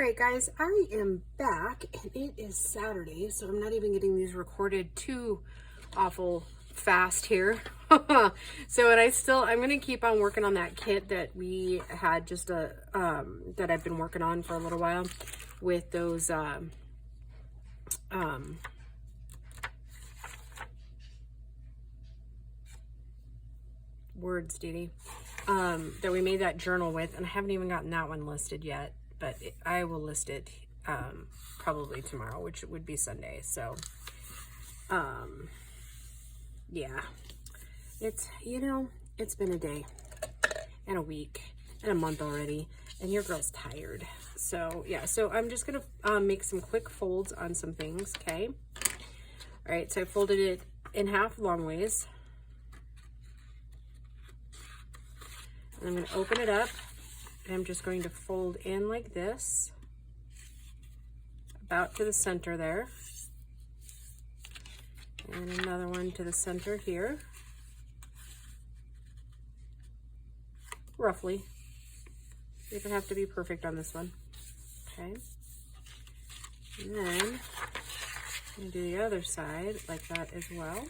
Alright guys, I am back and it is Saturday, so I'm not even getting these recorded too awful fast here. So I'm going to keep on working on that kit that we had that I've been working on for a little while with those words, Dee that we made that journal with, and I haven't even gotten that one listed yet, but I will list it probably tomorrow, which would be Sunday. So yeah, it's been a day and a week and a month already, and your girl's tired. So yeah, so I'm just gonna make some quick folds on some things. Okay, all right, so I folded it in half long ways. I'm going to open it up, and I'm just going to fold in like this, about to the center there, and another one to the center here, roughly. You don't have to be perfect on this one. Okay, and then I'm going to do the other side like that as well.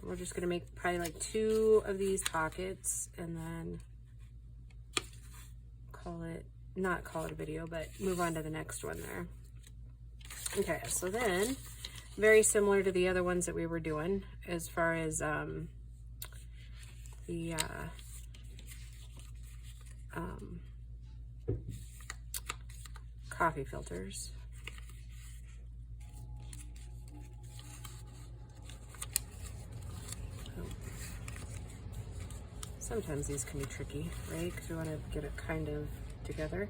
We're just going to make probably like 2 of these pockets and then not call it a video, but move on to the next one there. Okay, so then very similar to the other ones that we were doing as far as the coffee filters. Sometimes these can be tricky, right? Because we want to get it kind of together.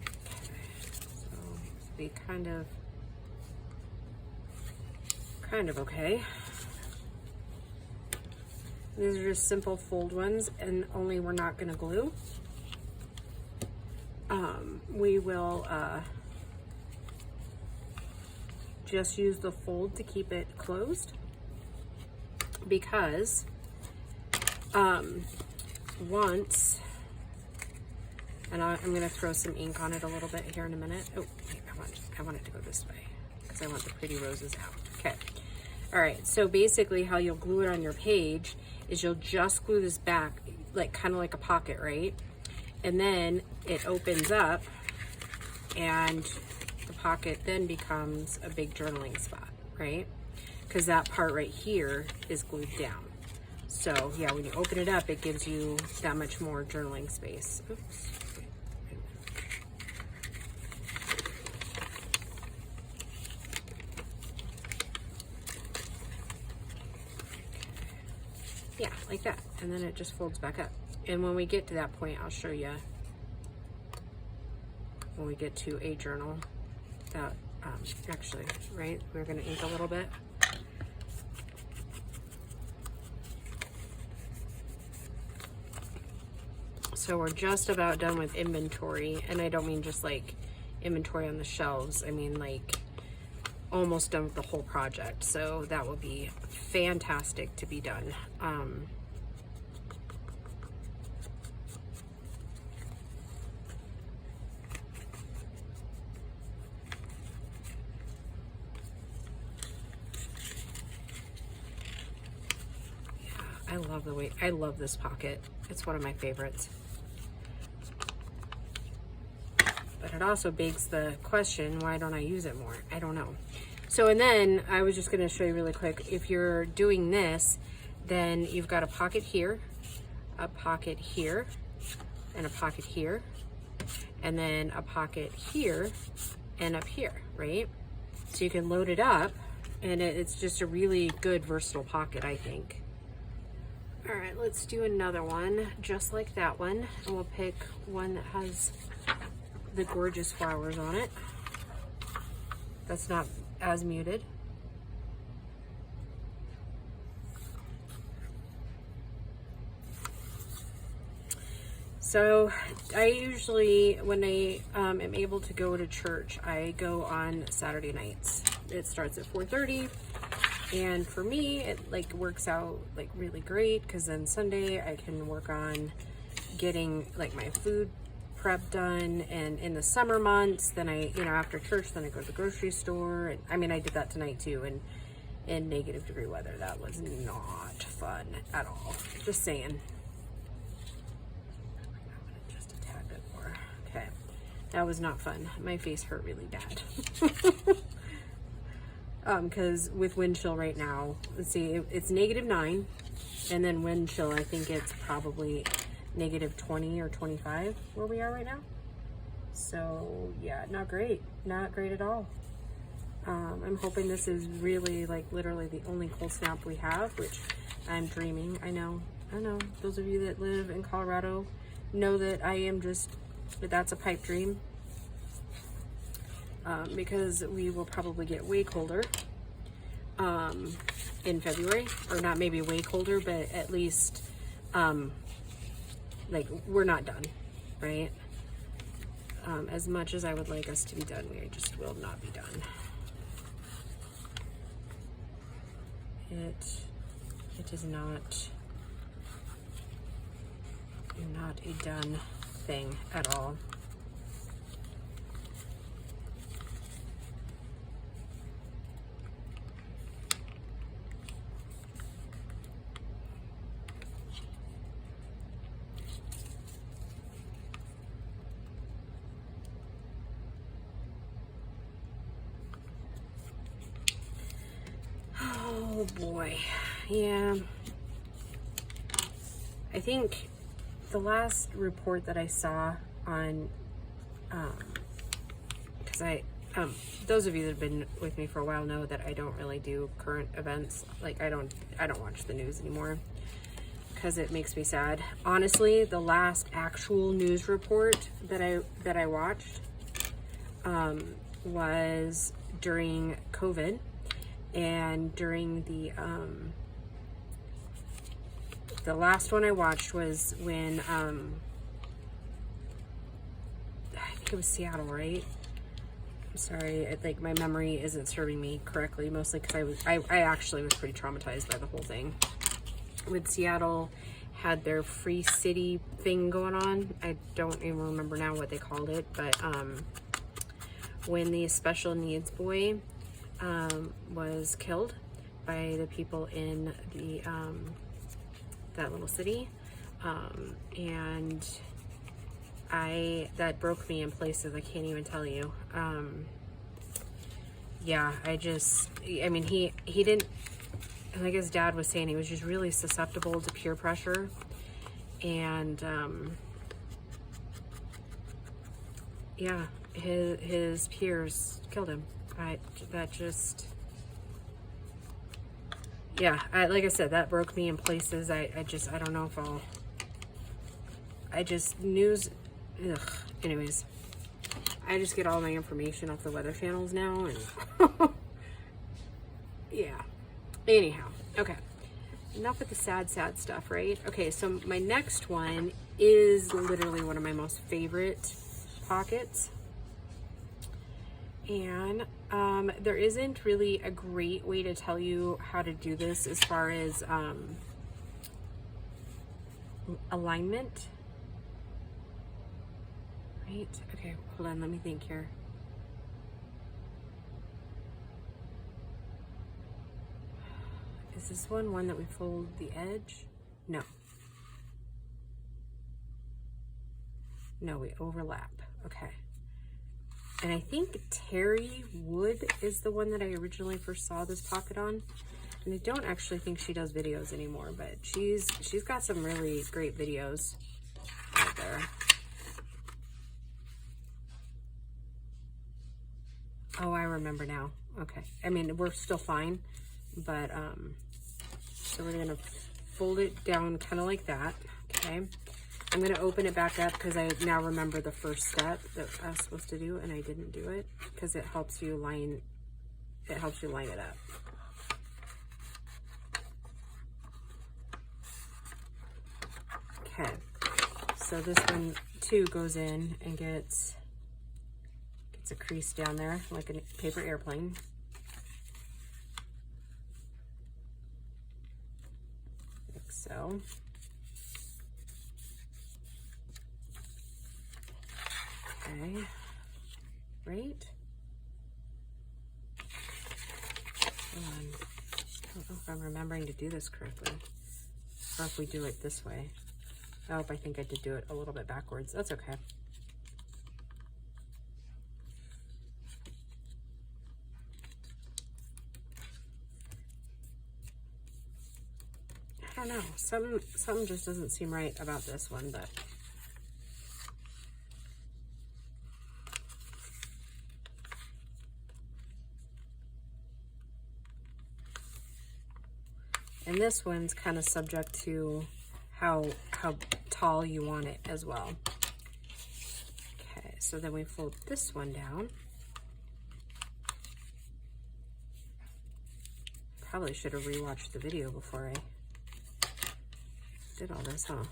Okay, so be kind of okay. These are just simple fold ones, and only we're not going to glue. We will just use the fold to keep it closed, because once, and I'm going to throw some ink on it a little bit here in a minute. Oh, wait, I want it to go this way because I want the pretty roses out. Okay, all right, so basically how you'll glue it on your page is you'll just glue this back like kind of like a pocket, right? And then it opens up, and the pocket then becomes a big journaling spot, right? Because that part right here is glued down. So yeah, when you open it up, it gives you that much more journaling space. Oops. Yeah, like that. And then it just folds back up. And when we get to that point, I'll show you when we get to a journal. Actually, right, we're going to ink a little bit. So we're just about done with inventory, and I don't mean just like inventory on the shelves. I mean like almost done with the whole project. So that will be fantastic to be done. I love this pocket. It's one of my favorites. But it also begs the question, why don't I use it more? I don't know. So, and then I was just going to show you really quick, if you're doing this, then you've got a pocket here, and a pocket here, and then a pocket here and up here, right? So you can load it up, and it's just a really good versatile pocket, I think. All right, let's do another one just like that one, and we'll pick one that has the gorgeous flowers on it. That's not as muted. So I usually, when I am able to go to church, I go on Saturday nights. It starts at 4:30. And for me, it like works out like really great, because then Sunday I can work on getting like my food prep done. And in the summer months, then I, you know, after church, then I go to the grocery store. And I mean, I did that tonight too. And in negative degree weather, that was not fun at all. Just saying. Just a tad bit more. Okay. That was not fun. My face hurt really bad. Because with wind chill right now, let's see, it's -9, and then wind chill, I think it's probably -20 or 25 where we are right now. So yeah, not great, not great at all. I'm hoping this is really like literally the only cold snap we have, which I'm dreaming. I know. Those of you that live in Colorado know that I am just, that's a pipe dream. Because we will probably get way colder in February, or not maybe way colder, but at least like we're not done, right? As much as I would like us to be done, we just will not be done. It is not a done thing at all. Oh boy, yeah. I think the last report that I saw on, because those of you that have been with me for a while know that I don't really do current events. Like I don't watch the news anymore because it makes me sad. Honestly, the last actual news report that I watched was during COVID. And during the last one I watched was when, I think it was Seattle, right? I'm sorry, like my memory isn't serving me correctly, mostly because I actually was pretty traumatized by the whole thing. When Seattle had their free city thing going on, I don't even remember now what they called it, but when the special needs boy was killed by the people in the that little city, and that broke me in places I can't even tell you. Yeah, I mean he didn't, like his dad was saying, he was just really susceptible to peer pressure, and yeah, his peers killed him. Like I said, that broke me in places. I don't know if news, ugh. Anyways, I just get all my information off the weather channels now, and yeah. Anyhow, okay. Enough with the sad stuff, right? Okay, so my next one is literally one of my most favorite pockets. And there isn't really a great way to tell you how to do this as far as alignment. Right? Okay, hold on, let me think here. Is this one that we fold the edge? No. No, we overlap. Okay. And I think Terry Wood is the one that I originally first saw this pocket on. And I don't actually think she does videos anymore, but she's got some really great videos out there. Oh, I remember now. Okay. I mean, we're still fine, but so we're gonna fold it down kind of like that. Okay. I'm going to open it back up because I now remember the first step that I was supposed to do, and I didn't do it because it helps you line it up. Okay, so this one too goes in and gets a crease down there like a paper airplane. so. Okay, right? I don't know if I'm remembering to do this correctly, or if we do it this way. Oh, I think I did do it a little bit backwards. That's okay. I don't know. Something just doesn't seem right about this one, but and this one's kind of subject to how tall you want it as well. Okay, so then we fold this one down. Probably should have rewatched the video before I did all this, huh?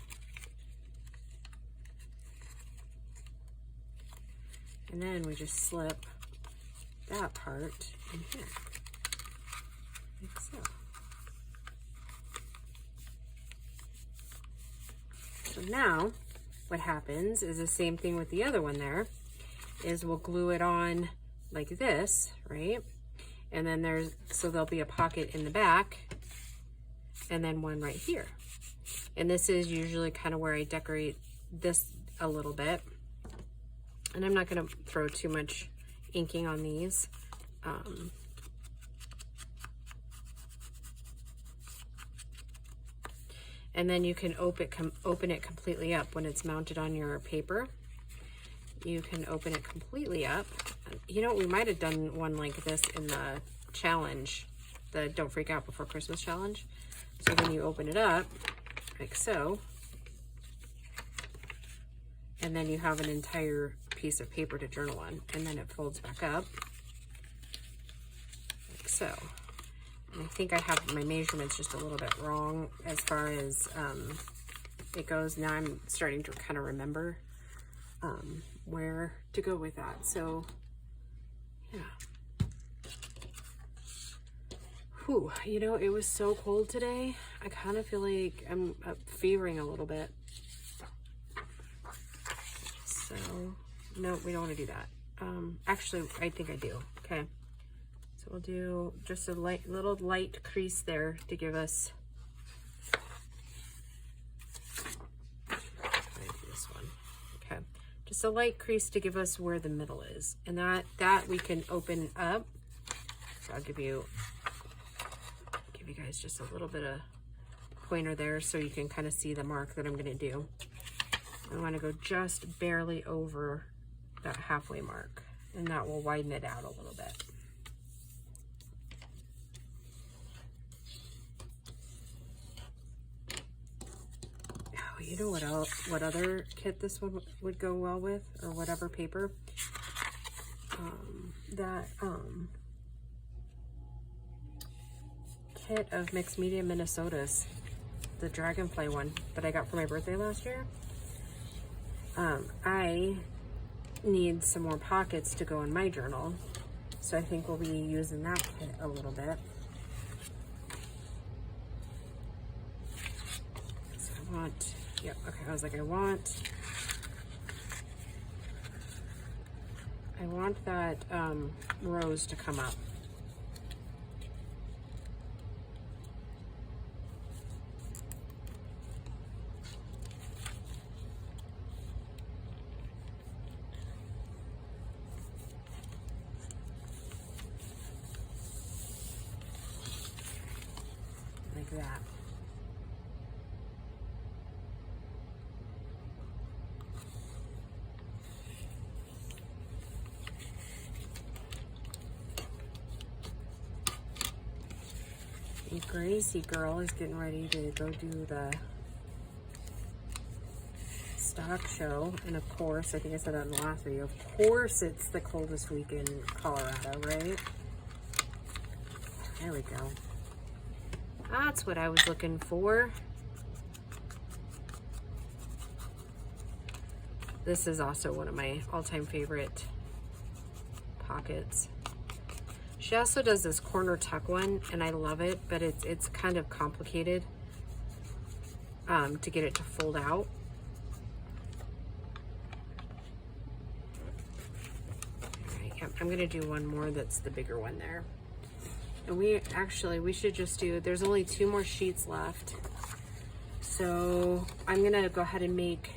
And then we just slip that part in here, like so. So now what happens is the same thing with the other one there, is we'll glue it on like this, right? And then there'll be a pocket in the back and then one right here. And this is usually kind of where I decorate this a little bit. And I'm not gonna throw too much inking on these. And then you can open it completely up when it's mounted on your paper. You can open it completely up. You know, we might have done one like this in the challenge, the Don't Freak Out Before Christmas challenge. So then you open it up, like so. And then you have an entire piece of paper to journal on. And then it folds back up, like so. And I think I have my measurements just a little bit wrong as far as it goes. Now I'm starting to kind of remember where to go with that. So, yeah. Whew, you know, it was so cold today. I kind of feel like I'm fevering a little bit. So, no, we don't want to do that. Actually, I think I do. Okay. So we'll do just a little light crease there to give us this one. Okay, just a light crease to give us where the middle is, and that we can open up. So I'll give you guys just a little bit of pointer there so you can kind of see the mark that I'm going to do. I want to go just barely over that halfway mark, and that will widen it out a little bit. You know what other kit this one would go well with, or whatever paper? That kit of Mixed Media Minnesota's, the Dragonfly one that I got for my birthday last year. I need some more pockets to go in my journal, so I think we'll be using that kit a little bit. So I want, yep, okay, I was like, I want that rose to come up. Like that. Gracie girl is getting ready to go do the stock show, and of course, I think I said that in the last video, of course it's the coldest week in Colorado, right? There we go. That's what I was looking for. This is also one of my all-time favorite pockets. She also does this corner tuck one, and I love it, but it's kind of complicated. to get it to fold out. All right, yep, I'm gonna do one more that's the bigger one there. And we should just do, there's only 2 more sheets left. So I'm gonna go ahead and make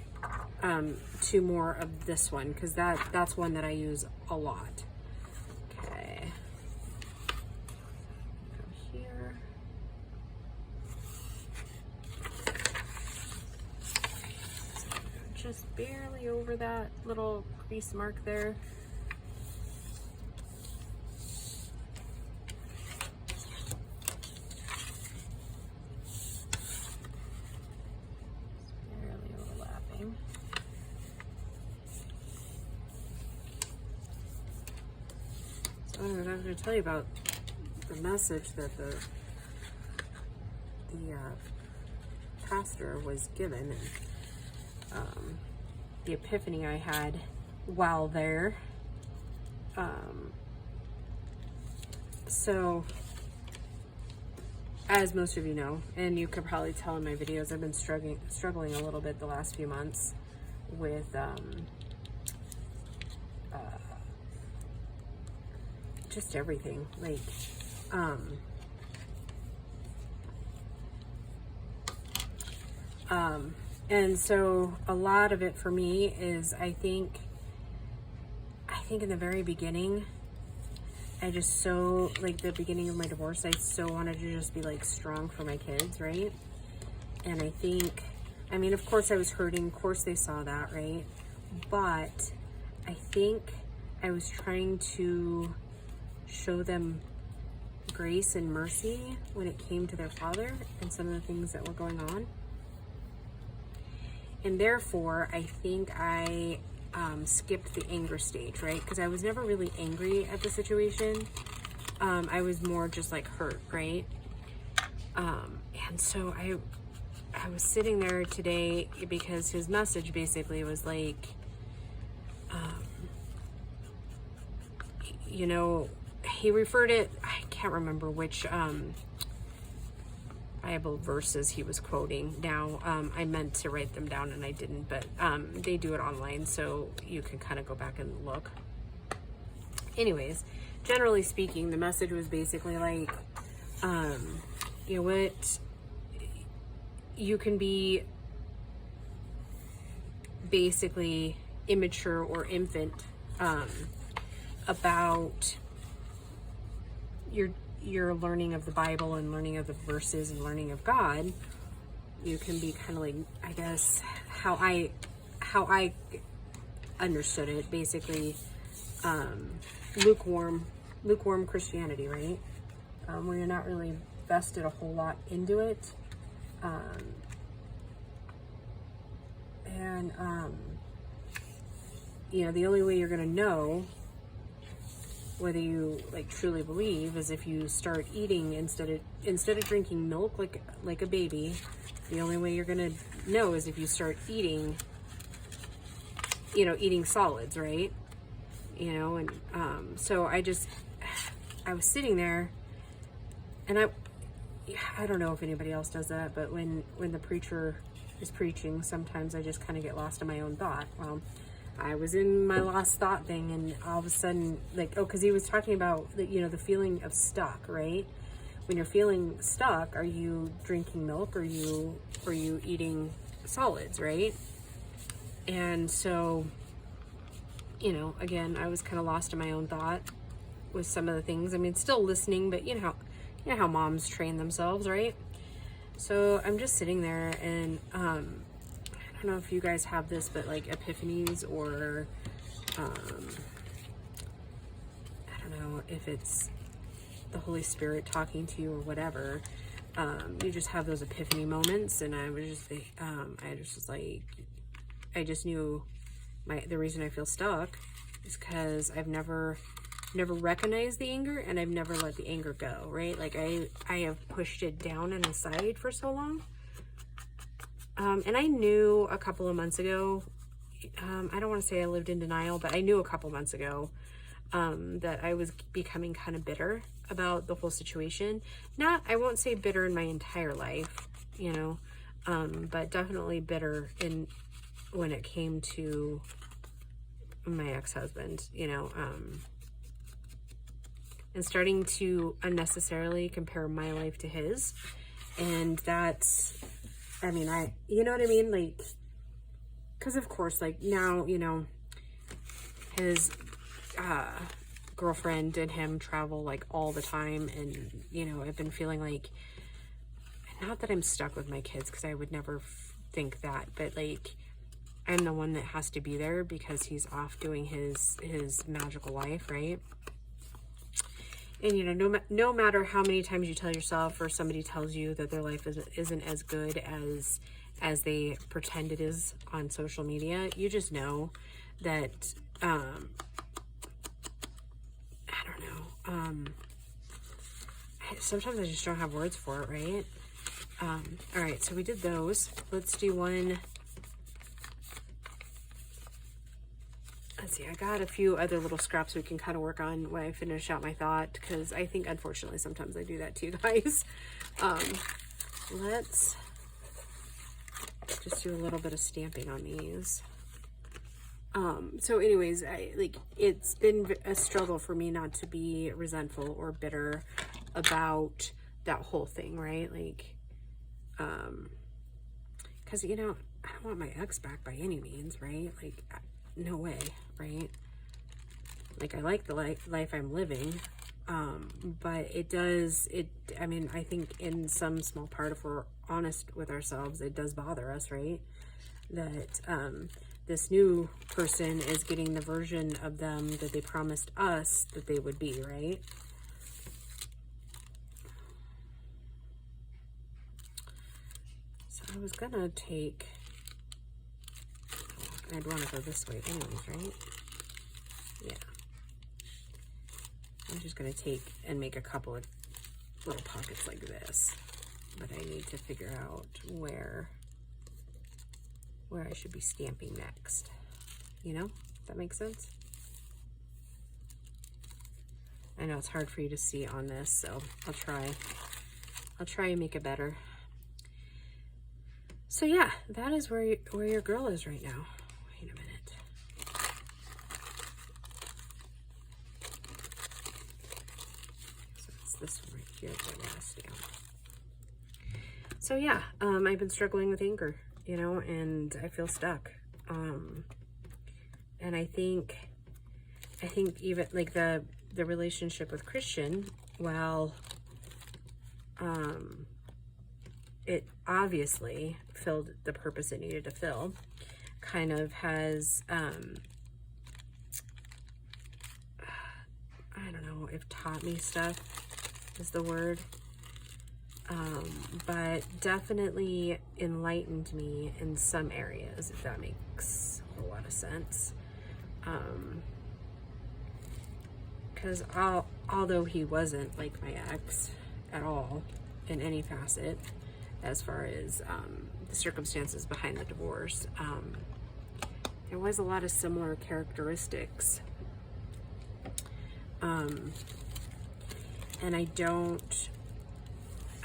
2 more of this one, because that's one that I use a lot. Okay. Go here. Just barely over that little crease mark there. I was going to tell you about the message that the pastor was given, and the epiphany I had while there. So, as most of you know, and you could probably tell in my videos, I've been struggling a little bit the last few months with just everything, like and so a lot of it for me is I think in the very beginning, I just so, like the beginning of my divorce, I so wanted to just be like strong for my kids, right? And I think, I mean, of course I was hurting, of course they saw that, right? But I think I was trying to show them grace and mercy when it came to their father and some of the things that were going on. And therefore, I think I skipped the anger stage, right? Because I was never really angry at the situation. I was more just like hurt, right? And so I was sitting there today because his message basically was like, you know, he referred it, I can't remember which Bible verses he was quoting now. I meant to write them down and I didn't, but they do it online, so you can kind of go back and look. Anyways, generally speaking, the message was basically like, you know what, you can be basically immature or infant about your learning of the Bible and learning of the verses and learning of God. You can be kind of like, I guess, how I understood it, basically, lukewarm Christianity, right? Where you're not really vested a whole lot into it. You know, the only way you're going to know whether you like truly believe is if you start eating instead of drinking milk like a baby. The only way you're gonna know is if you start eating, you know, eating solids, right? You know, and so I was sitting there, and I don't know if anybody else does that, but when the preacher is preaching, sometimes I just kind of get lost in my own thought. Well, I was in my lost thought thing, and all of a sudden, like, oh, because he was talking about, you know, the feeling of stuck, right? When you're feeling stuck, are you drinking milk, or are you eating solids, right? And so, you know, again, I was kind of lost in my own thought with some of the things. I mean, still listening, but you know how moms train themselves, right? So I'm just sitting there, and I don't know if you guys have this, but like epiphanies, or I don't know if it's the Holy Spirit talking to you or whatever. You just have those epiphany moments, and I just knew the reason I feel stuck is because I've never recognized the anger, and I've never let the anger go, right? Like I have pushed it down and aside for so long. And I knew a couple of months ago, I don't want to say I lived in denial, but I knew a couple months ago that I was becoming kind of bitter about the whole situation. I won't say bitter in my entire life, you know, but definitely bitter when it came to my ex-husband, you know, and starting to unnecessarily compare my life to his. And that's, I mean, you know what I mean? Like, because of course, like now, you know, his girlfriend and him travel like all the time. And, you know, I've been feeling like, not that I'm stuck with my kids, because I would never think that, but like, I'm the one that has to be there because he's off doing his magical life, right? And, you know, no matter how many times you tell yourself or somebody tells you that their life isn't as good as they pretend it is on social media, you just know that, I don't know, sometimes I just don't have words for it, right? All right, so we did those. Let's do one. Let's see, I got a few other little scraps we can kind of work on when I finish out my thought, because I think, unfortunately, sometimes I do that to you guys. Let's just do a little bit of stamping on these. So anyways, it's been a struggle for me not to be resentful or bitter about that whole thing, right? Like, because, you know, I don't want my ex back by any means, right? Like, no way, right? Like, I like the life I'm living, but I mean, I think in some small part, if we're honest with ourselves, it does bother us, right? That this new person is getting the version of them that they promised us that they would be, right? So I was gonna take, I'd want to go this way anyways, right? Yeah. I'm just going to take and make a couple of little pockets like this. But I need to figure out where I should be stamping next. You know? Does that make sense? I know it's hard for you to see on this, so I'll try and make it better. So yeah, that is where your girl is right now. Wait a minute. So it's this one right here that I want to stamp. So yeah, I've been struggling with anger, you know, and I feel stuck. And I think even like the relationship with Christian, while it obviously filled the purpose it needed to fill, kind of has, I don't know if taught me stuff is the word, but definitely enlightened me in some areas, if that makes a whole lot of sense. Because although he wasn't like my ex at all in any facet, as far as the circumstances behind the divorce, there was a lot of similar characteristics. And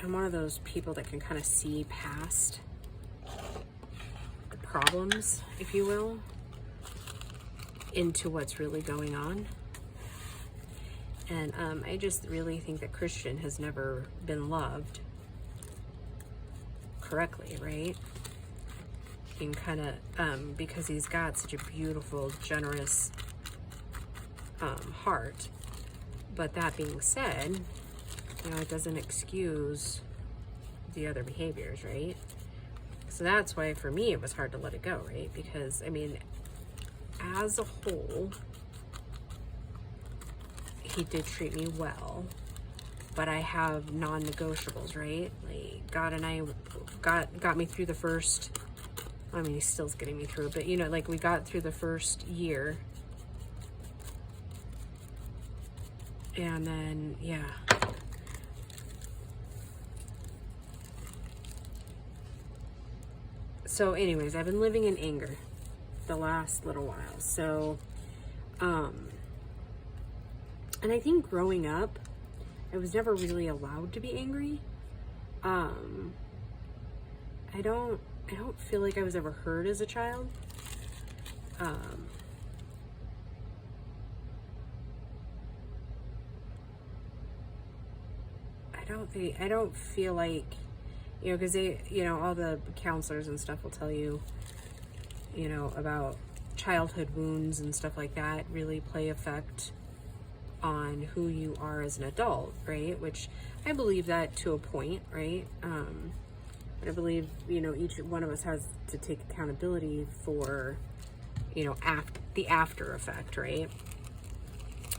I'm one of those people that can kind of see past the problems, if you will, into what's really going on. And I just really think that Christian has never been loved correctly, right? And kind of, because he's got such a beautiful, generous heart. But that being said, you know, it doesn't excuse the other behaviors, right? So that's why for me it was hard to let it go, right? Because, I mean, as a whole, he did treat me well, but I have non-negotiables, right? Like, God and I got me through the first, I mean, he still's getting me through, but, you know, like, we got through the first year. And then, yeah. So anyways, I've been living in anger the last little while. So, and I think growing up, I was never really allowed to be angry. I don't feel like I was ever hurt as a child. I don't feel like, you know, because they, you know, all the counselors and stuff will tell you, you know, about childhood wounds and stuff like that really play effect on who you are as an adult, right? Which I believe that to a point, right? But I believe, you know, each one of us has to take accountability for, you know, the after effect, right?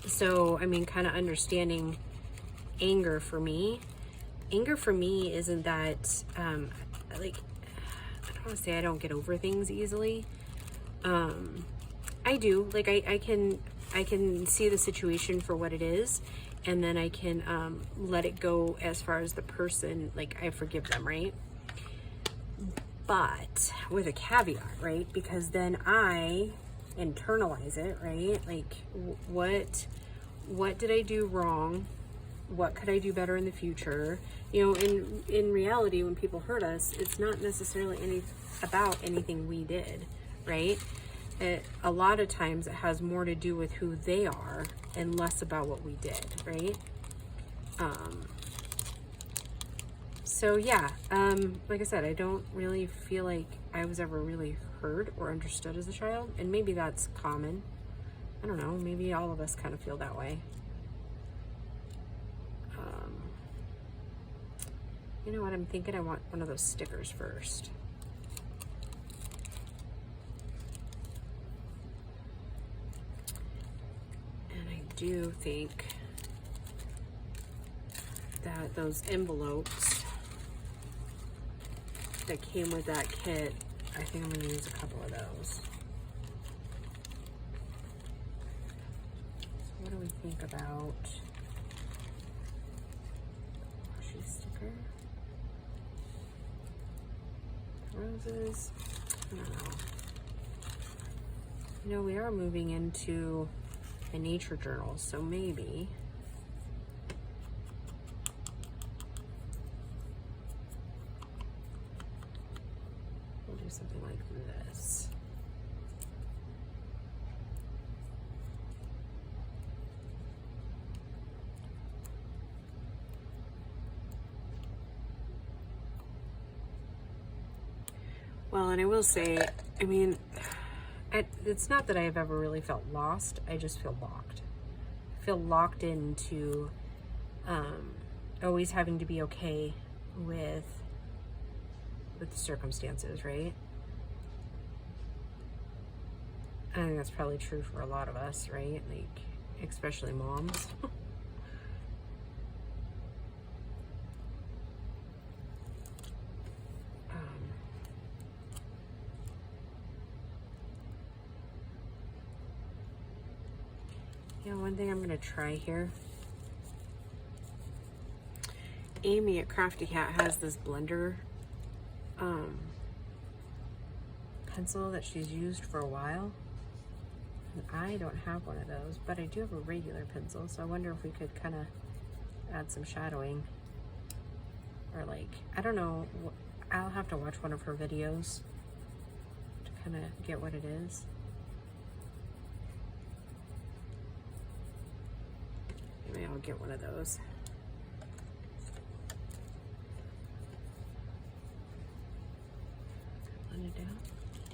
So, I mean, kind of understanding anger for me isn't that, like, I don't want to say I don't get over things easily. I do, like, I can see the situation for what it is, and then I can let it go as far as the person, like, I forgive them, right? But with a caveat, right? Because then I internalize it, right? Like, what did I do wrong? What could I do better in the future? You know, in reality, when people hurt us, it's not necessarily about anything we did, right? A lot of times it has more to do with who they are and less about what we did, right? So yeah, like I said, I don't really feel like I was ever really heard or understood as a child, and maybe that's common. I don't know, maybe all of us kind of feel that way. You know what, I'm thinking I want one of those stickers first. And I do think that those envelopes that came with that kit, I think I'm going to use a couple of those. So what do we think about washi sticker? Roses? I don't know. You know, we are moving into a nature journal, so maybe we'll do something like this. Well, and I will say, I mean, it's not that I have ever really felt lost. I just feel locked. I feel locked into always having to be okay with the circumstances, right? I think that's probably true for a lot of us, right? Like, especially moms. Yeah, one thing I'm gonna try here. Amy at Crafty Cat has this blender pencil that she's used for a while. And I don't have one of those, but I do have a regular pencil, so I wonder if we could kind of add some shadowing. Or like, I don't know, I'll have to watch one of her videos to kind of get what it is. Maybe I'll get one of those. Blend it down.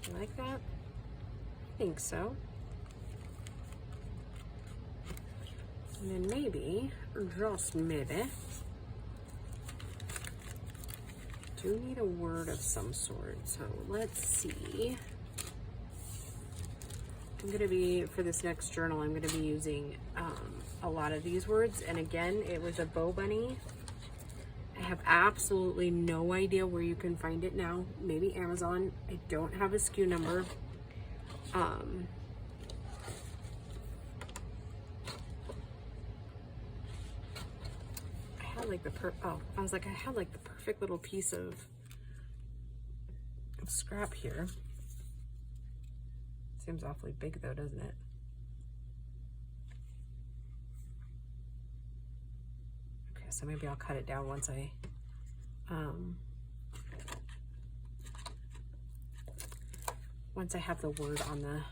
You like that? I think so. And then maybe, just maybe, do need a word of some sort. So let's see. I'm gonna be, for this next journal, I'm gonna be using a lot of these words. And again, it was a Bow Bunny. I have absolutely no idea where you can find it now. Maybe Amazon. I don't have a SKU number. I had like the I was like, I had like the perfect little piece of scrap here. Seems awfully big though, doesn't it? Okay, so maybe I'll cut it down once I once I have the word on the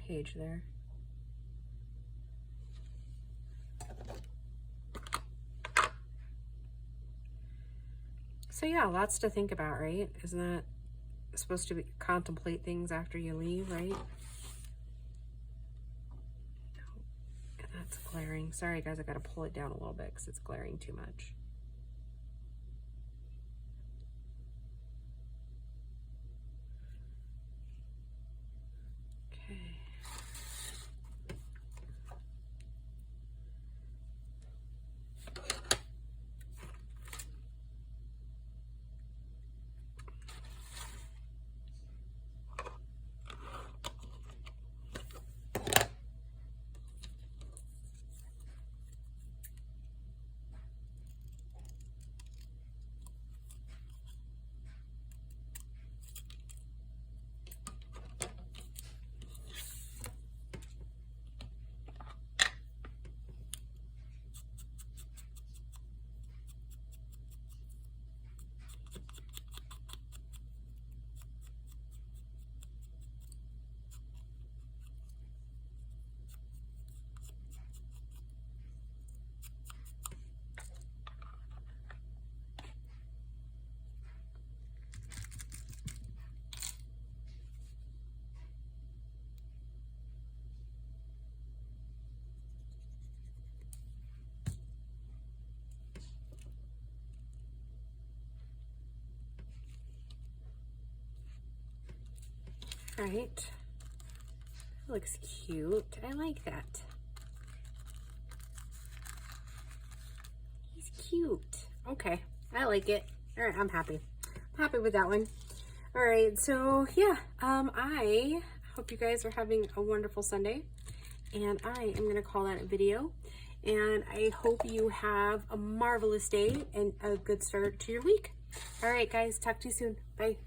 page there. So yeah, lots to think about, right? Isn't that supposed to be contemplate things after you leave, right? And that's glaring. Sorry guys, I gotta pull it down a little bit because it's glaring too much. All right, that looks cute. I like that. He's cute. Okay, I like it. All right, I'm happy. I'm happy with that one. All right, so yeah, I hope you guys are having a wonderful Sunday, and I am gonna call that a video. And I hope you have a marvelous day and a good start to your week. All right, guys, talk to you soon. Bye.